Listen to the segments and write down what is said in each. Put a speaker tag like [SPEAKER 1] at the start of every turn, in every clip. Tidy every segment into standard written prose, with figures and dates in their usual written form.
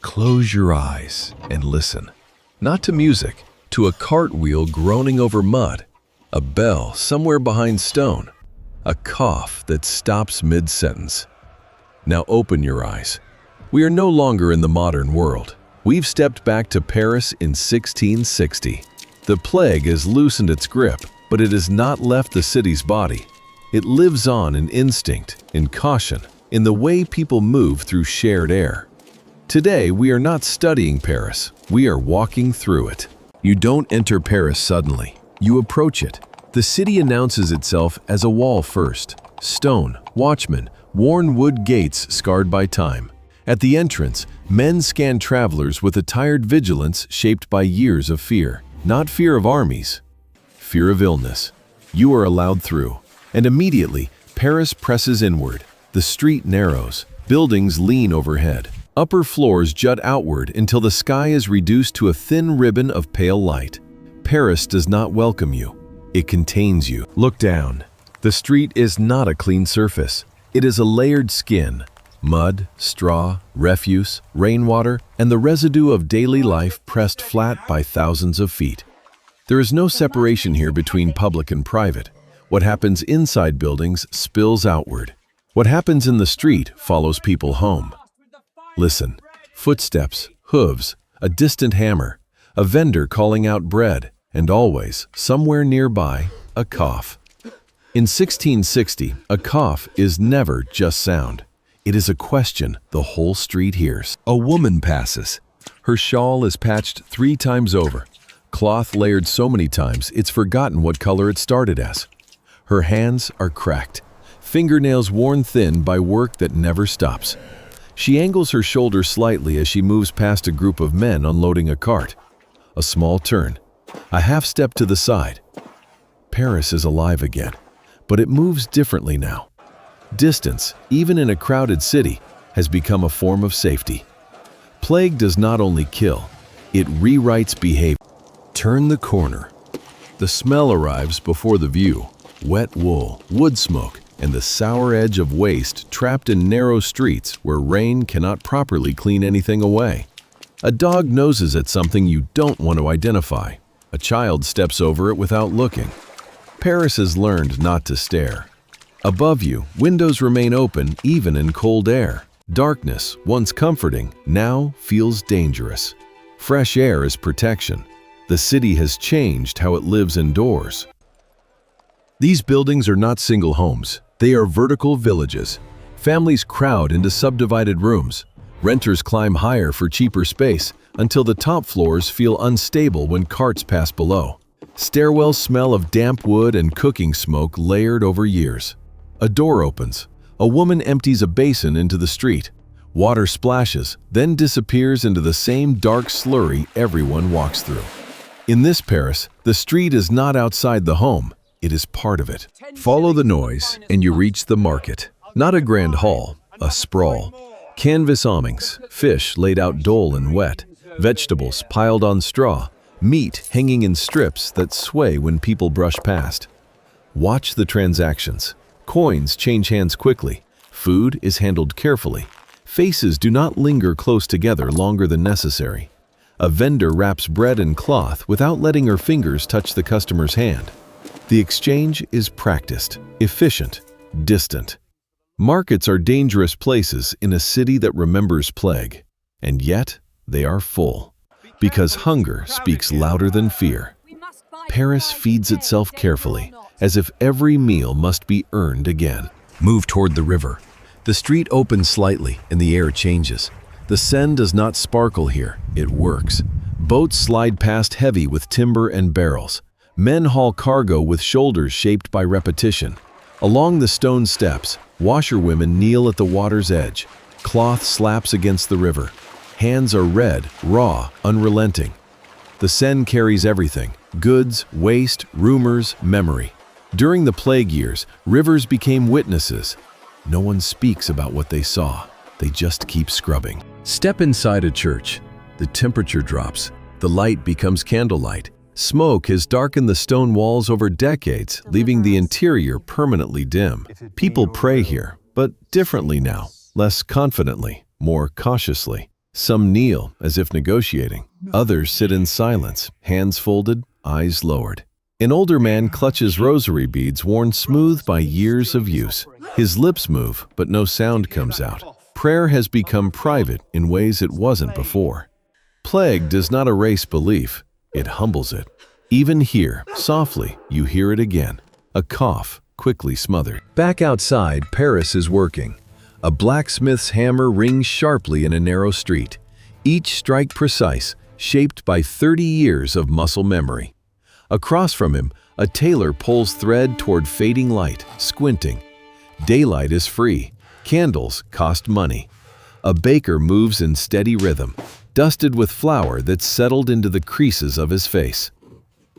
[SPEAKER 1] Close your eyes and listen. Not to music, to a cartwheel groaning over mud, a bell somewhere behind stone, a cough that stops mid-sentence. Now open your eyes. We are no longer in the modern world. We've stepped back to Paris in 1660. The plague has loosened its grip, but it has not left the city's body. It lives on in instinct, in caution, in the way people move through shared air. Today, we are not studying Paris, we are walking through it. You don't enter Paris suddenly, you approach it. The city announces itself as a wall first, stone, watchmen, worn wood gates scarred by time. At the entrance, men scan travelers with a tired vigilance shaped by years of fear. Not fear of armies, fear of illness. You are allowed through, and immediately, Paris presses inward. The street narrows, buildings lean overhead. Upper floors jut outward until the sky is reduced to a thin ribbon of pale light. Paris does not welcome you. It contains you. Look down. The street is not a clean surface. It is a layered skin. Mud, straw, refuse, rainwater, and the residue of daily life pressed flat by thousands of feet. There is no separation here between public and private. What happens inside buildings spills outward. What happens in the street follows people home. Listen. Footsteps, hooves, a distant hammer, a vendor calling out bread, and always, somewhere nearby, a cough. In 1660, a cough is never just sound. It is a question the whole street hears. A woman passes. Her shawl is patched 3 times over. Cloth layered so many times it's forgotten what color it started as. Her hands are cracked, fingernails worn thin by work that never stops. She angles her shoulder slightly as she moves past a group of men unloading a cart. A small turn, a half step to the side. Paris is alive again, but it moves differently now. Distance, even in a crowded city, has become a form of safety. Plague does not only kill, it rewrites behavior. Turn the corner. The smell arrives before the view. Wet wool, wood smoke, and the sour edge of waste trapped in narrow streets where rain cannot properly clean anything away. A dog noses at something you don't want to identify. A child steps over it without looking. Paris has learned not to stare. Above you, windows remain open even in cold air. Darkness, once comforting, now feels dangerous. Fresh air is protection. The city has changed how it lives indoors. These buildings are not single homes. They are vertical villages. Families crowd into subdivided rooms. Renters climb higher for cheaper space until the top floors feel unstable when carts pass below. Stairwells smell of damp wood and cooking smoke layered over years. A door opens. A woman empties a basin into the street. Water splashes, then disappears into the same dark slurry everyone walks through. In this Paris, the street is not outside the home. It is part of it. Follow the noise, and you reach the market. Not a grand hall, a sprawl. Canvas awnings, fish laid out dull and wet, vegetables piled on straw, meat hanging in strips that sway when people brush past. Watch the transactions. Coins change hands quickly. Food is handled carefully. Faces do not linger close together longer than necessary. A vendor wraps bread in cloth without letting her fingers touch the customer's hand. The exchange is practiced, efficient, distant. Markets are dangerous places in a city that remembers plague, and yet they are full, because hunger speaks louder than fear. Paris feeds itself carefully, as if every meal must be earned again. Move toward the river. The street opens slightly and the air changes. The Seine does not sparkle here, it works. Boats slide past heavy with timber and barrels. Men haul cargo with shoulders shaped by repetition. Along the stone steps, washerwomen kneel at the water's edge. Cloth slaps against the river. Hands are red, raw, unrelenting. The Seine carries everything: goods, waste, rumors, memory. During the plague years, rivers became witnesses. No one speaks about what they saw. They just keep scrubbing. Step inside a church. The temperature drops. The light becomes candlelight. Smoke has darkened the stone walls over decades, leaving the interior permanently dim. People pray here, but differently now, less confidently, more cautiously. Some kneel as if negotiating. Others sit in silence, hands folded, eyes lowered. An older man clutches rosary beads worn smooth by years of use. His lips move, but no sound comes out. Prayer has become private in ways it wasn't before. Plague does not erase belief, it humbles it. Even here, softly, you hear it again. A cough, quickly smothered. Back outside, Paris is working. A blacksmith's hammer rings sharply in a narrow street, each strike precise, shaped by 30 years of muscle memory. Across from him, a tailor pulls thread toward fading light, squinting. Daylight is free. Candles cost money. A baker moves in steady rhythm, dusted with flour that's settled into the creases of his face.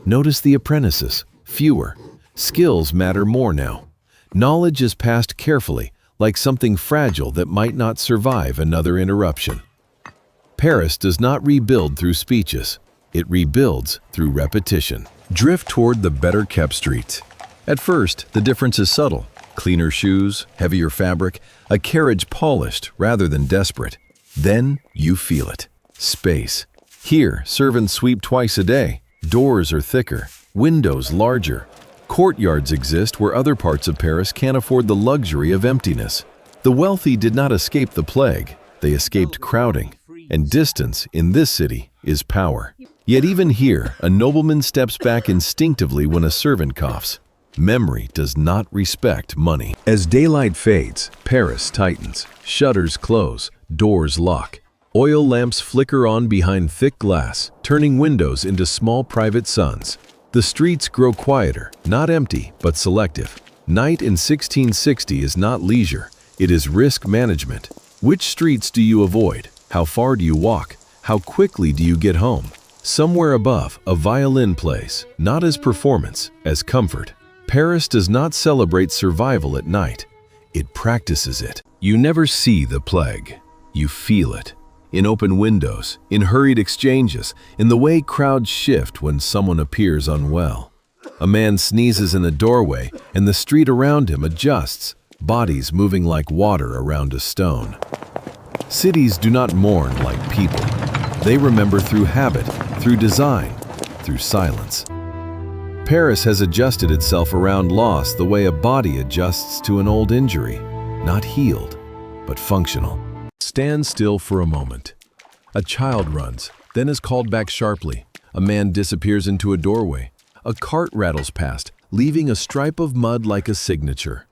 [SPEAKER 1] Notice the apprentices, fewer. Skills matter more now. Knowledge is passed carefully, like something fragile that might not survive another interruption. Paris does not rebuild through speeches. It rebuilds through repetition. Drift toward the better-kept streets. At first, the difference is subtle. Cleaner shoes, heavier fabric, a carriage polished rather than desperate. Then you feel it. Space. Here, servants sweep twice a day. Doors are thicker, windows larger. Courtyards exist where other parts of Paris can't afford the luxury of emptiness. The wealthy did not escape the plague. They escaped crowding. And distance, in this city, is power. Yet even here, a nobleman steps back instinctively when a servant coughs. Memory does not respect money. As daylight fades, Paris tightens. Shutters close, doors lock. Oil lamps flicker on behind thick glass, turning windows into small private suns. The streets grow quieter, not empty, but selective. Night in 1660 is not leisure, it is risk management. Which streets do you avoid? How far do you walk? How quickly do you get home? Somewhere above, a violin plays, not as performance, as comfort. Paris does not celebrate survival at night. It practices it. You never see the plague. You feel it. In open windows, in hurried exchanges, in the way crowds shift when someone appears unwell. A man sneezes in a doorway, and the street around him adjusts, bodies moving like water around a stone. Cities do not mourn like people. They remember through habit, through design, through silence. Paris has adjusted itself around loss the way a body adjusts to an old injury, not healed, but functional. Stand still for a moment. A child runs, then is called back sharply. A man disappears into a doorway. A cart rattles past, leaving a stripe of mud like a signature.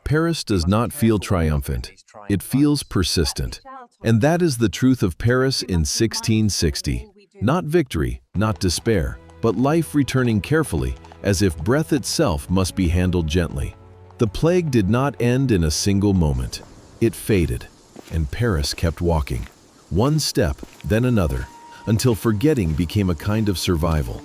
[SPEAKER 1] Paris does not feel triumphant. It feels persistent. And that is the truth of Paris in 1660. Not victory, not despair, but life returning carefully, as if breath itself must be handled gently. The plague did not end in a single moment. It faded, and Paris kept walking. One step, then another, until forgetting became a kind of survival.